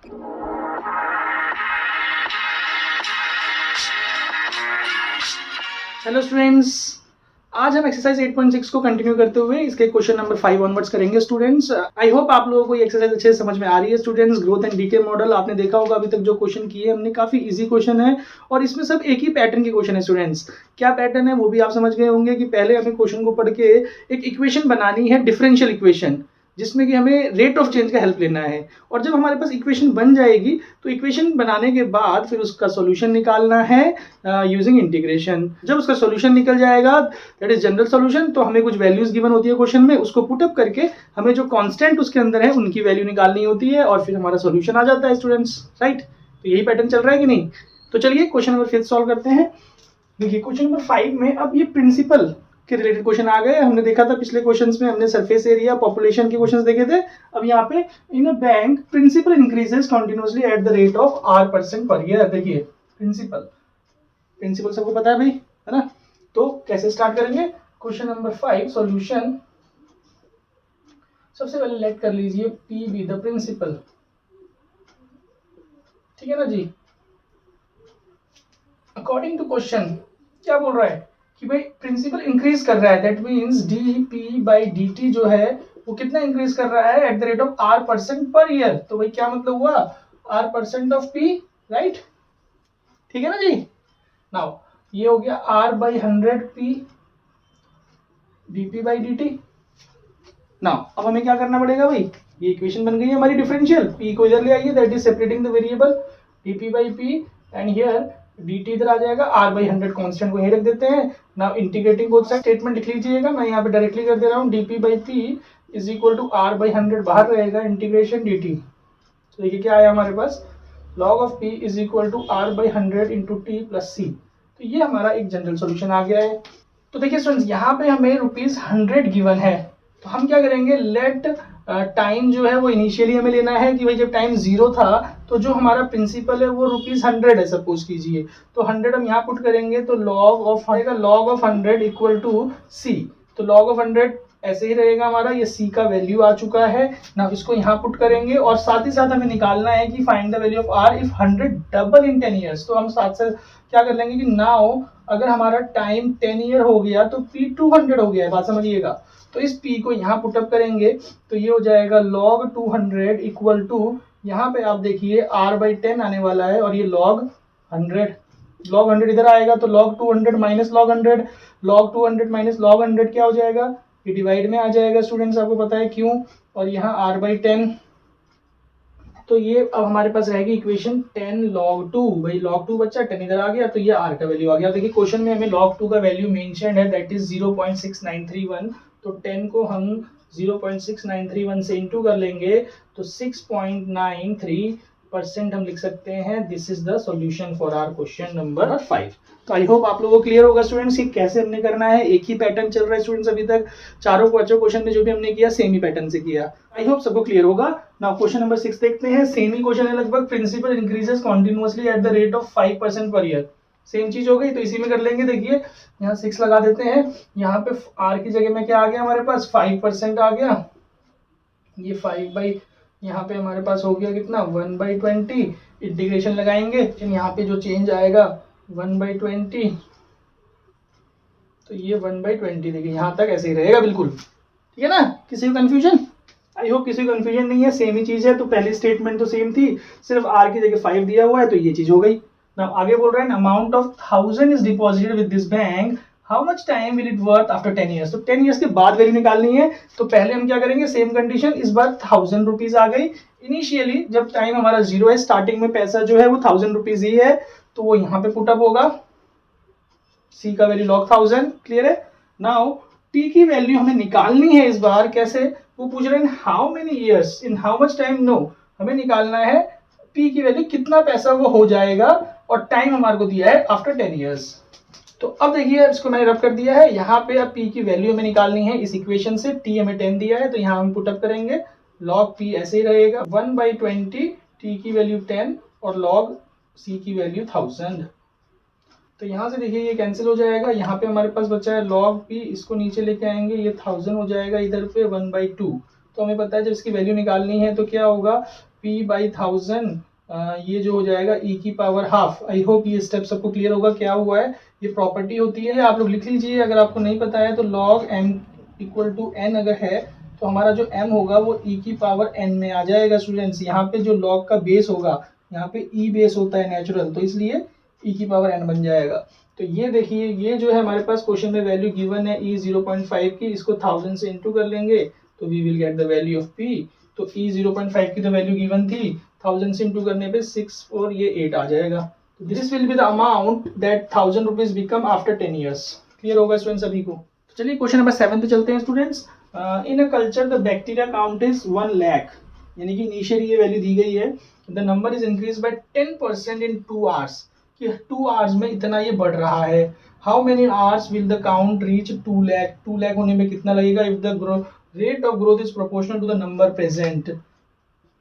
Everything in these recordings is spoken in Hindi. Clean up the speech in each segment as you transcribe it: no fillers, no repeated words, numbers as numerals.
हेलो स्टूडेंट्स, आज हम एक्सरसाइज 8.6 को कंटिन्यू करते हुए इसके क्वेश्चन नंबर 5 ऑनवर्ड्स करेंगे। स्टूडेंट्स, आई होप आप लोगों को ये एक्सरसाइज अच्छे से समझ में आ रही है। Students, growth and decay model आपने देखा होगा, अभी तक जो क्वेश्चन किए हमने काफी इजी क्वेश्चन है और इसमें सब एक ही पैटर्न के क्वेश्चन है। स्टूडेंट्स, क्या पैटर्न है वो भी आप समझ गए होंगे कि पहले हमें क्वेश्चन को पढ़ के एक इक्वेशन बनानी है, डिफरेंशियल इक्वेशन, जिसमें कि हमें रेट ऑफ चेंज का हेल्प लेना है। और जब हमारे पास इक्वेशन बन जाएगी तो इक्वेशन बनाने के बाद फिर उसका सॉल्यूशन निकालना है यूजिंग इंटीग्रेशन। जब उसका सॉल्यूशन निकल जाएगा, दैट इज जनरल सॉल्यूशन, तो हमें कुछ वैल्यूज गिवन होती है क्वेश्चन में, उसको पुटअप करके हमें जो कांस्टेंट उसके अंदर है उनकी वैल्यू निकालनी होती है और फिर हमारा सॉल्यूशन आ जाता है। Students, right? तो यही पैटर्न चल रहा है कि नहीं? तो चलिए क्वेश्चन नंबर 5 सॉल्व करते हैं। देखिए, क्वेश्चन नंबर 5 में अब ये प्रिंसिपल के रिलेटेड क्वेश्चन आ गए। हमने देखा था पिछले क्वेश्चंस में, हमने सरफेस एरिया, पॉपुलेशन के क्वेश्चंस देखे थे। अब यहाँ पे in a bank principal increases continuously at the rate of R% per year. देखिए, प्रिंसिपल सबको पता है भाई, है ना? तो कैसे स्टार्ट करेंगे क्वेश्चन नंबर 5 सॉल्यूशन। सबसे पहले लेट कर लीजिए P बी द प्रिंसिपल, ठीक है ना जी? अकॉर्डिंग टू क्वेश्चन क्या बोल रहा है कि भाई प्रिंसिपल इंक्रीज कर रहा है, दैट मींस dp/dt जो है वो कितना इंक्रीज कर रहा है? At the rate of R% per year. तो भाई क्या मतलब हुआ? R% of p, right? ठीक है ना जी? नाउ ये हो गया R/100p dp/dt। नाउ अब हमें क्या करना पड़ेगा भाई? ये इक्वेशन बन गई है हमारी डिफरेंशियल। p को इधर ले आइए, that is separating the variable dp/p, and here dt इधर आ जाएगा, R/100 कांस्टेंट को यहीं रख देते हैं। Now integrating both side statement लिख लीजिएगा, मैं यहाँ पे डायरेक्टली कर दे रहा हूँ। dp/p is equal to R/100 बाहर रहेगा, इंटीग्रेशन dt। तो देखिए क्या आया हमारे पास, log of p is equal to R/100 into t plus c। तो ये हमारा एक जनरल सोल्यूशन आ गया है। तो देखिए स्टूडेंट्स, यहाँ पे हमें ₹100 गिवन है, तो हम क्या करेंगे, लेट टाइम जो है वो इनिशियली हमें लेना है कि भाई जब टाइम 0 था तो जो हमारा प्रिंसिपल है वो ₹100 है, सपोज कीजिए। तो 100 हम यहाँ पुट करेंगे तो log of 100 equal to c। तो log ऑफ 100 ऐसे ही रहेगा हमारा, ये c का वैल्यू आ चुका है ना, इसको यहाँ पुट करेंगे और साथ ही साथ हमें निकालना है कि find the value of r if 100 double in 10 years. तो हम साथ से क्या कर लेंगे कि नाउ अगर हमारा टाइम 10 ईयर हो गया तो p 200 हो गया है, बात समझिएगा। तो इस p को यहाँ पुटअप करेंगे तो ये हो जाएगा log 200 इक्वल टू, यहाँ पे आप देखिए r/10 आने वाला है और ये log 100 इधर आएगा तो log 200 minus log 100, log 200 minus log 100 क्या हो जाएगा? ये डिवाइड में आ जाएगा स्टूडेंट्स, आपको पता है क्यों। और यहाँ r/10, तो ये अब हमारे पास रहेगी इक्वेशन 10 log 2। भाई log 2 बच्चा 10 इधर आ गया तो ये r का वैल्यू आ गया। देखिए क्वेश्चन में हमें log 2 का वैल्यू मेंशन है, दैट इज 0.6931। तो 10 को हम 0.6931 से इंटू कर लेंगे तो 6.93% हम लिख सकते हैं। This is the solution for our question number 5। तो आई होप आप लोगों को क्लियर होगा स्टूडेंट्स कि कैसे हमने करना है। एक ही पैटर्न चल रहा है स्टूडेंट्स, अभी तक चारों क्वेश्चन में जो भी हमने किया सेम ही पैटर्न से किया। आई होप सबको क्लियर होगा। नाउ क्वेश्चन नंबर 6 देखते हैं। सेम ही क्वेश्चन है लगभग, principal increases continuously at the rate of 5% per year. Same चीज हो गई तो इसी में कर लेंगे। देखिए यहाँ 6 लगा देते हैं, यहाँ पे r की जगह में क्या आ गया हमारे पास, 5% आ गया। ये 5 बाई यहाँ पे हमारे पास हो गया कितना, 1/20। इंटीग्रेशन लगाएंगे, यहाँ पे जो चेंज आएगा 1/20, तो ये 1/20। देखिए यहाँ तक ऐसे ही रहेगा बिल्कुल, ठीक है ना? किसी को कंफ्यूजन? आई होप किसी को कंफ्यूजन नहीं है, सेम ही चीज है। तो पहली स्टेटमेंट तो सेम थी, सिर्फ r की जगह 5 दिया हुआ है तो ये चीज हो गई। नाउ आगे बोल रहा है amount of 1000 is deposited with this bank, how much time will it worth after 10 years. तो 10 ईयर्स के बाद वैल्यू निकालनी है। तो पहले हम क्या करेंगे, सेम कंडीशन, इस बार 1000 रुपीज आ गई। इनिशियली जब टाइम हमारा 0 है, स्टार्टिंग में पैसा जो है वो 1000 रुपीज ही है, तो वो यहाँ पे पुटअप होगा, c का वैल्यू log 1000। क्लियर है? नाउ t की वैल्यू हमें निकालनी है इस बार। कैसे? वो पूछ रहे हैं how many years in how much time. No, हमें निकालना है p की वैल्यू, कितना पैसा वो हो जाएगा, और टाइम हमारे को दिया है आफ्टर 10 ईयर्स। तो अब देखिए इसको मैंने रब कर दिया है यहाँ पे। अब p की वैल्यू हमें निकालनी है इस इक्वेशन से। t हमें 10 दिया है तो यहाँ हम पुटअप करेंगे, log p ऐसे ही रहेगा 1/20, t की वैल्यू 10 और log c की वैल्यू 1000। तो यहाँ से देखिए ये कैंसिल हो जाएगा, यहाँ पे हमारे पास बचा है log p, इसको नीचे लेके आएंगे, ये 1000 हो जाएगा इधर पे 1/2। तो हमें पता है जब इसकी वैल्यू निकालनी है तो क्या होगा, p बाई 1000, ये जो हो जाएगा e की पावर हाफ। आई होप ये स्टेप सबको क्लियर होगा। क्या हुआ है, ये प्रॉपर्टी होती है, आप लोग लिख लीजिए अगर आपको नहीं पता है तो। log m equal to n अगर है तो हमारा जो m होगा वो e की पावर n में आ जाएगा स्टूडेंट्स। यहाँ पे जो log का बेस होगा, यहाँ पे e बेस होता है नेचुरल, तो इसलिए e की पावर n बन जाएगा। तो ये देखिए, ये जो है हमारे पास क्वेश्चन में वैल्यू गिवन है e 0.5 की, इसको 1000 से इंटू कर लेंगे तो we will get the value of p। तो e 0.5 की तो वैल्यू गिवन थी, 1000 से इंटू करने पे 6 और ये 8 आ जाएगा। तो this will be the amount that 1000 rupees become after 10 years. Clear होगा स्टूडेंट्स सभी को। चलिए क्वेश्चन नंबर 7 पे चलते हैं students. In a culture the bacteria count is 1 lakh, यानी कि इनिशियली ये वैल्यू दी गई है। The number is increase by 10% in 2 hours, कि 2 आवर्स में इतना ये बढ़ रहा है। How many hours will the count reach 2 lakh, 2 lakh होने में कितना लगेगा if the rate of growth is proportional to the number present.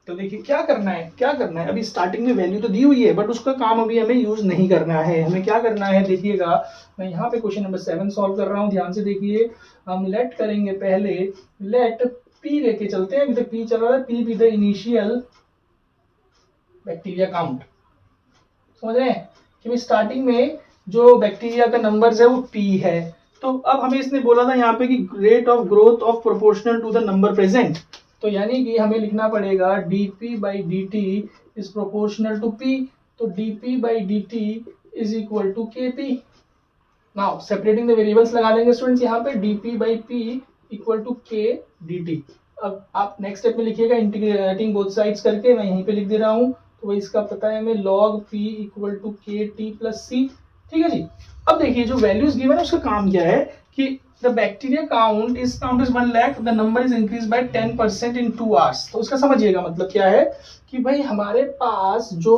तो देखिए क्या करना है, क्या करना है, अभी स्टार्टिंग में वैल्यू तो दी हुई है बट उसका काम अभी हमें यूज नहीं करना है। हमें क्या करना है, देखिएगा मैं यहाँ पे क्वेश्चन नंबर 7 सॉल्व कर रहा हूँ, ध्यान से देखिए। हम लेट करेंगे पहले, लेट p लेके चलते हैं, अभी तक p चल रहा है, p be the initial bacteria count. समझ रहे हैं कि स्टार्टिंग में जो बैक्टीरिया का नंबर्स है वो p है। तो अब हमें इसने बोला था यहाँ पे कि rate of growth of proportional to the number present, तो यानी कि हमें लिखना पड़ेगा dp by dt is proportional to p। तो dp by dt is equal to kp। Now separating the variables लगा देंगे स्टूडेंट्स, यहाँ पे dp by p equal to k dt। अब आप नेक्स्ट स्टेप में लिखिएगा इंटीग्रेटिंग बोथ साइड्स करके, मैं यहीं पे लिख दे रहा हूँ। तो वही इसका पता है हमें log p equal to kt plus c। ठीक है जी। अब देखिए जो वैल्यूज गिवन है उसका काम क्या है कि the bacteria count is 1 lakh, the number is increased by 10% in 2 hours। तो उसका समझिएगा मतलब क्या है कि भाई हमारे पास जो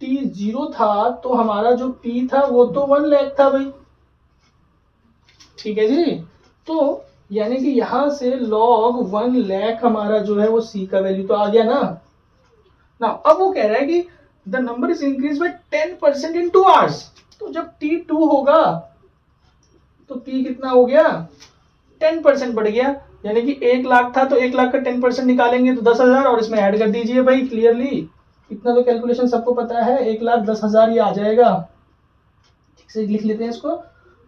t0 था तो हमारा जो p था वो तो 1 लाख था भाई। ठीक है जी। तो यानी कि यहां से log 1 लाख हमारा जो है वो c का वैल्यू तो आ गया ना। ना अब वो कह रहा है कि the number is increased by 10% in 2 hours। तो जब t2 होगा तो p कितना हो गया, 10% बढ़ गया, यानी कि 1 लाख था तो 1 लाख का 10% निकालेंगे तो 10,000 और इसमें ऐड कर दीजिए भाई क्लियरली। इतना तो कैलकुलेशन सबको पता है, 1,10,000 ये आ जाएगा। ठीक से लिख लेते हैं इसको,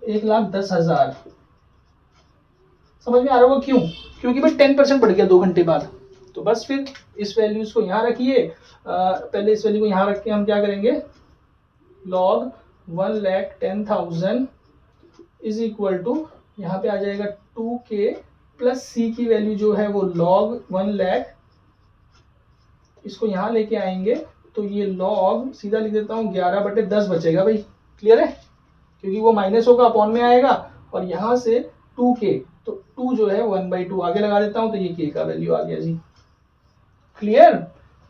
1,10,000। समझ में आ रहा होगा क्यों, क्योंकि भाई 10% बढ़ गया 2 घंटे बाद। तो बस फिर इस वैल्यूज को यहाँ रखिए, पहले इस वैल्यू को यहाँ रख के हम क्या करेंगे, log 1,10,000 इज इक्वल टू यहाँ पे आ जाएगा 2k प्लस c की वैल्यू जो है वो log 1 लाख। इसको यहाँ लेके आएंगे तो ये log सीधा लिख देता हूँ 11/10 बचेगा भाई। क्लियर है, क्योंकि वो माइनस होगा अपॉन में आएगा और यहाँ से 2k, तो 2 जो है 1/2 आगे लगा देता हूँ तो ये k का वैल्यू आ गया जी। क्लियर,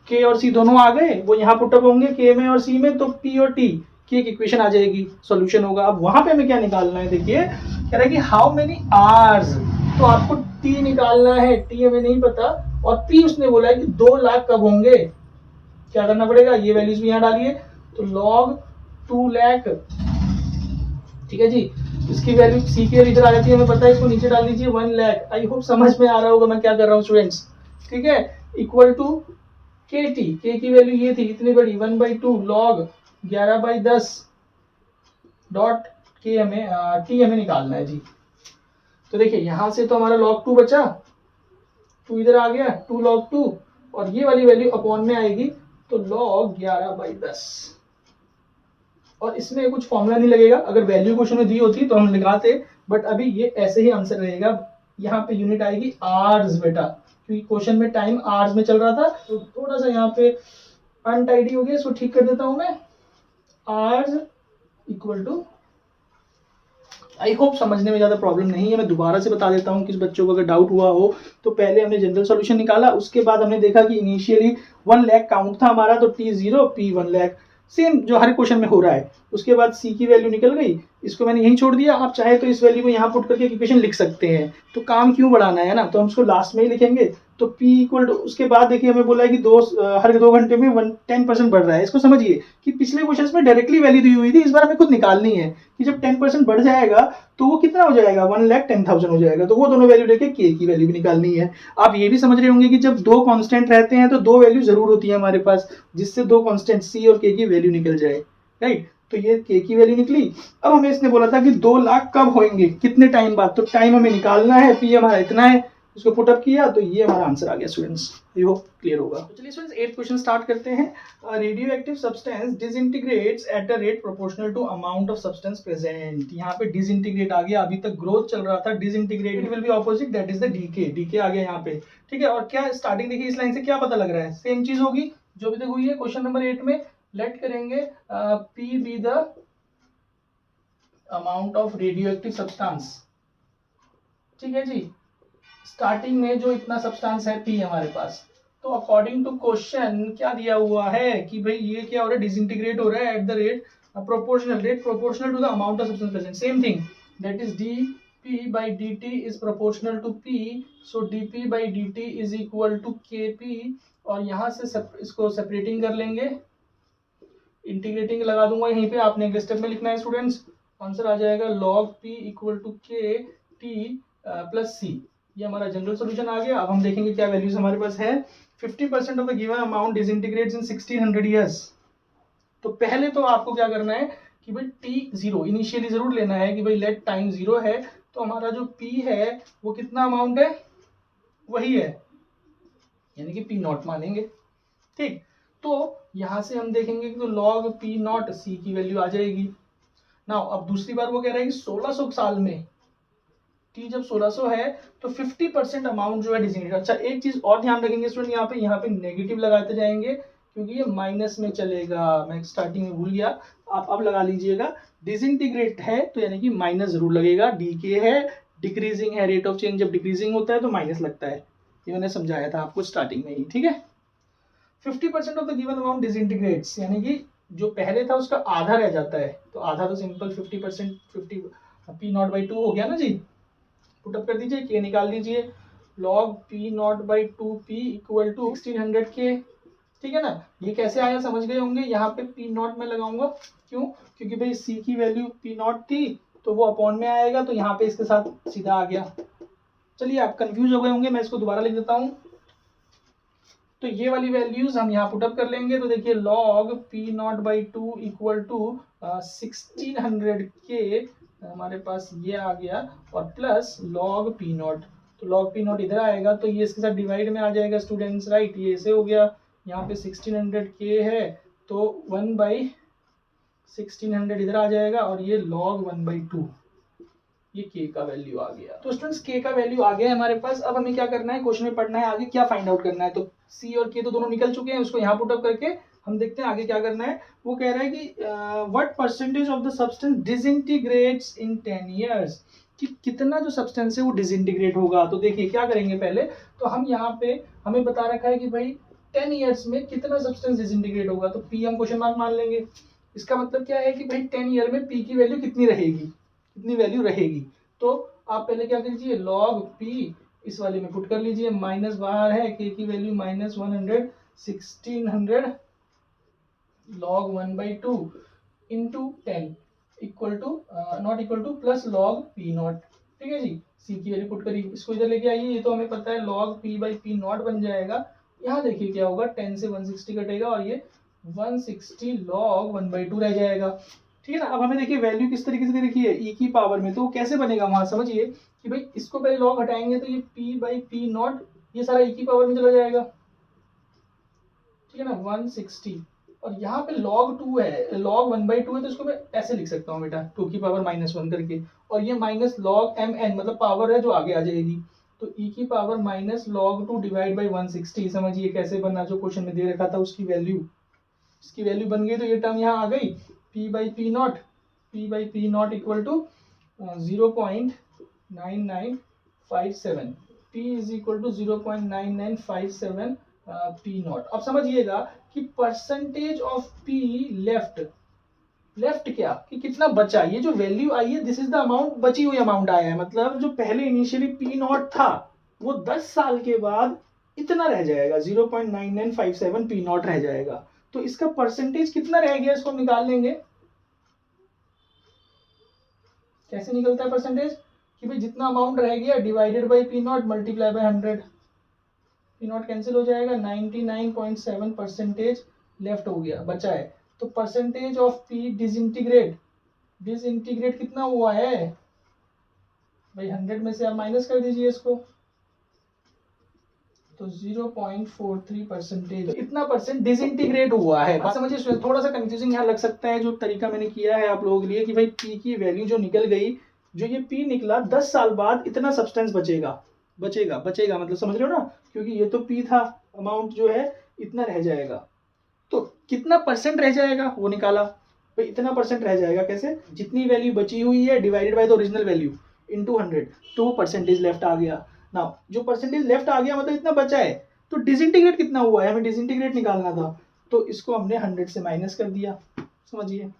k और c दोनों आ गए, वो यहाँ पुटअप होंगे k में और c में, तो p और t की एक इक्वेशन आ जाएगी, सॉल्यूशन होगा। अब वहां पे हमें क्या निकालना है, देखिए कह रहा है कि हाउ मेनी आवर्स, तो आपको t निकालना है, t हमें नहीं पता, और p उसने बोला है कि 2 लाख कब होंगे। क्या करना पड़ेगा, ये वैल्यूज भी यहाँ डालिए, तो log 2 लाख। ठीक है जी, इसकी वैल्यू c की इधर आ जाती है, हमें पता है, इसको नीचे डाल दीजिए 1 लाख। आई होप समझ में आ रहा होगा मैं क्या कर रहा हूँ स्टूडेंट्स। ठीक है, इक्वल टू kt, k की वैल्यू ये थी इतनी बड़ी 1/2 log 11/10 डॉट के हमें टी हमें निकालना है जी। तो देखिए यहां से तो हमारा log 2 बचा, 2 इधर आ गया, 2 log 2, और ये वाली वैल्यू अपॉन में आएगी तो log 11/10। और इसमें कुछ फॉर्मूला नहीं लगेगा, अगर वैल्यू क्वेश्चन में दी होती तो हम लगाते, बट अभी ये ऐसे ही आंसर रहेगा। यहाँ पे यूनिट आएगी आवर्स बेटा, क्योंकि क्वेश्चन में टाइम आवर्स में चल रहा था, तो थोड़ा सा यहाँ पे अनटाइडी हो गया, इसको ठीक कर देता हूं मैं। Hours equal to, I hope समझने में ज्यादा प्रॉब्लम नहीं है, मैं दोबारा से बता देता हूँ, किस बच्चों को अगर डाउट हुआ हो तो। पहले हमने जनरल सॉल्यूशन निकाला, उसके बाद हमने देखा कि इनिशियली 1 लाख काउंट था हमारा, तो t0 p 1 लाख, सेम जो हर क्वेश्चन में हो रहा है। उसके बाद c की वैल्यू निकल गई, इसको मैंने यहीं छोड़ दिया। आप चाहे तो इस वैल्यू को यहाँ पुट करके इक्वेशन लिख सकते हैं। तो काम क्यों बढ़ाना है ना, तो हम इसको लास्ट में ही लिखेंगे। तो P इक्वल टू, उसके बाद देखिए हमें बोला है कि हर 2 घंटे में 10% बढ़ रहा है। इसको समझिए कि पिछले क्वेश्चन में डायरेक्टली वैल्यू दी हुई थी, इस बार हमें खुद निकालनी है कि जब 10% बढ़ जाएगा तो वो कितना हो जाएगा, 1,10,000 हो जाएगा। तो वो दोनों वैल्यू लेके K की वैल्यू भी निकालनी है। आप ये भी समझ रहे होंगे कि जब 2 कांस्टेंट रहते हैं तो 2 वैल्यू जरूर होती है हमारे पास, जिससे 2 कांस्टेंट C और K की वैल्यू निकल जाए, राइट। तो ये K की वैल्यू निकली। अब हमें इसने बोला था कि 2 लाख कब होंगे, कितने टाइम बाद, तो टाइम हमें निकालना है। P हमारा इतना है, इसको पुट अप किया तो ये हमारा आंसर आ गया स्टूडेंट्स। आई होप क्लियर होगा। तो चलिए स्टूडेंट्स 8th क्वेश्चन स्टार्ट करते हैं। Radio active substance disintegrates at a rate proportional to amount of substance present. यहाँ पे डिसइंटीग्रेट आ गया, अभी तक ग्रोथ चल रहा था। Disintegrate will be opposite, that is the decay. Decay आ गया यहाँ पे, ठीक है। और क्या स्टार्टिंग देखिए, इस लाइन से क्या पता लग रहा है, सेम चीज होगी जो अभी तक हुई है क्वेश्चन नंबर 8 में। लेट करेंगे P be the amount of radio active substance, ठीक है जी। स्टार्टिंग में जो इतना सब्सटेंस है P हमारे पास, तो अकॉर्डिंग टू क्वेश्चन क्या दिया हुआ है कि भाई ये क्या हो रहा है, डिसइंटीग्रेट हो रहा है at the rate proportional to the amount of substance present. Same thing, that is dP by dt is proportional to P, so dP by dt is equal to Kp। और यहाँ से इसको सेपरेटिंग कर लेंगे, इंटीग्रेटिंग लगा दूंगा यहीं पे, आपने अगले स्टेप में लिखना है स्टूडेंट्स। आंसर आ जाएगा log P इक्वल टू के टी प्लस सी। ये हमारा जनरल सॉल्यूशन आ गया। अब हम देखेंगे क्या वैल्यूज हमारे पास है। 50% of the given amount डिसइंटीग्रेट्स in 1600 years. तो पहले तो आपको क्या करना है कि भाई t0 इनिशियली जरूर लेना है कि भाई लेट टाइम 0 है, तो हमारा जो p है वो कितना अमाउंट है, वही है, यानी कि p0 मानेंगे, ठीक। तो यहां से हम देखेंगे कि तो log p0 c की वैल्यू आ जाएगी ना। अब दूसरी बार वो कह रहा है कि 1600 साल में t जब 1600 है तो 50% अमाउंट जो है डिसइंटीग्रेट। अच्छा एक चीज और ध्यान रखेंगे स्टूडेंट, यहाँ पे नेगेटिव लगाते जाएंगे क्योंकि ये माइनस में चलेगा। मैं स्टार्टिंग में भूल गया, आप अब लगा लीजिएगा। डिसइंटीग्रेट है तो यानी कि माइनस जरूर लगेगा, डीके है, डिक्रीजिंग है, रेट ऑफ चेंज जब डिक्रीजिंग होता है तो माइनस लगता है। ये मैंने समझाया था आपको स्टार्टिंग में ही, ठीक है। 50% ऑफ द गिवन अमाउंट डिसइंटीग्रेट्स, यानी कि जो पहले था उसका आधा रह जाता है। तो आधा तो सिंपल 50%, 50 P0/2 हो गया ना जी। पुटअप कर दीजिए, के निकाल दीजिए। log P0/2 P equal to 1600 के, ठीक है ना। ये कैसे आया समझ गए होंगे। यहाँ पे P0 में लगाऊंगा, क्यों, क्योंकि भाई C की वैल्यू P0 थी तो वो अपॉन में आएगा, तो यहाँ पे इसके साथ सीधा आ गया। चलिए आप कंफ्यूज हो गए होंगे, मैं इसको दोबारा लिख देता हूँ। तो ये वाली वैल्यूज हम यहाँ पुटअप कर लेंगे। तो देखिए log P0/2 इक्वल टू 1600 के हमारे पास ये आ गया, और प्लस log P0। तो log P0 इधर आएगा तो ये इसके साथ डिवाइड में आ जाएगा स्टूडेंट्स, राइट। ये ऐसे हो गया, यहाँ पे 1600 के है तो 1/1600 इधर आ जाएगा, और ये log 1/2, ये k का वैल्यू आ गया। तो स्टूडेंट्स k का वैल्यू आ गया हमारे पास। अब हमें क्या करना है, क्वेश्चन में पढ़ना है आगे क्या फाइंड आउट करना है। तो c और k तो दोनों निकल चुके हैं, उसको यहाँ पुट अप करके हम देखते हैं आगे क्या करना है। वो कह रहा है कि what percentage of the substance डिसइंटीग्रेट्स in 10 years, कि कितना जो सब्सटेंस है वो डिसइंटीग्रेट होगा। तो देखिए क्या करेंगे, पहले तो हम यहाँ पे हमें बता रखा है कि भाई 10 इयर्स में कितना सब्सटेंस डिसइंटीग्रेट होगा, तो p हम क्वेश्चन मार्क मान लेंगे। इसका मतलब क्या है कि भाई 10 ईयर में p की वैल्यू कितनी रहेगी, कितनी वैल्यू रहेगी। तो आप पहले क्या कीजिए, log p इस वाले में पुट कर लीजिए, माइनस बाहर है, k की value -100, 1600 log 1/2 into 10 equal to not equal to plus log p0, ठीक है जी। c की वैल्यू पुट करी, इसको इधर लेके आइए, ये तो हमें पता है log p/p0 बन जाएगा। यहाँ देखिए क्या होगा, 10 से 160 कटेगा और ये 160 log 1/2 रह जाएगा, ठीक है ना। अब हमें देखिए वैल्यू किस तरीके से दे रखी है, e की पावर में, तो कैसे बनेगा वहां समझिए कि भाई इसको पहले log हटाएंगे तो ये p/p0 ये सारा e की पावर में चला जाएगा, ठीक है ना, 160। और यहाँ पे log 2 है, log 1/2 है, तो इसको मैं ऐसे लिख सकता हूँ बेटा, 2 की पावर -1 करके, और ये माइनस log mn मतलब पावर है जो आगे आ जाएगी, तो e की power minus log 2 divide by 160। समझिए कैसे बना, जो क्वेश्चन में दे रखा था उसकी वैल्यू, इसकी वैल्यू बन गई। तो ये टर्म यहाँ आ गई, p/p0 equal to 0.9957, p is equal to 0.9957 p0। अब समझिएगा कि percentage of p left left क्या कि कितना बचा, ये जो वैल्यू आई है दिस इज द अमाउंट, बची हुई अमाउंट आया है, मतलब जो पहले इनिशियली पी नॉट था वो 10 साल के बाद इतना रह जाएगा, 0.9957 पी नॉट रह जाएगा। तो इसका परसेंटेज कितना रह गया इसको हम निकाल लेंगे। कैसे निकलता है परसेंटेज कि भाई जितना अमाउंट रह गया divided by P not multiply by 100, P not cancel हो जाएगा, 99.7 परसेंटेज लेफ्ट हो गया, बचा है। तो percentage of P disintegrate, disintegrate कितना हुआ है भाई, 100 में से आप माइनस कर दीजिए इसको, तो 0.43 परसेंटेज, तो इतना परसेंट डिसइंटीग्रेट हुआ है। बात समझिए, थोड़ा सा कंफ्यूजिंग यहाँ लग सकता है जो तरीका मैंने किया है आप लोगों के लिए कि भाई पी की वैल्यू जो निकल गई, जो ये पी निकला 10 साल बाद इतना सब्सटेंस बचेगा, बचेगा बचेगा मतलब समझ रहे हो ना, क्योंकि ये तो पी था, अमाउंट जो है इतना रह जाएगा। तो कितना परसेंट रह जाएगा वो निकाला, तो इतना परसेंट रह जाएगा कैसे, जितनी वैल्यू बची हुई है divided by the original value into 100, तो वो परसेंटेज लेफ्ट आ गया ना। जो परसेंटेज लेफ्ट आ गया मतलब इतना बचा है, तो डिसइंटीग्रेट कितना हुआ है, हमें डिसइंटीग्रेट निकालना था, तो इसको हमने 100 से माइनस कर दिया, समझिए।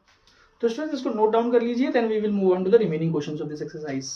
तो स्टूडेंट्स इसको नोट डाउन कर लीजिए, then we will move on to the remaining questions of this exercise.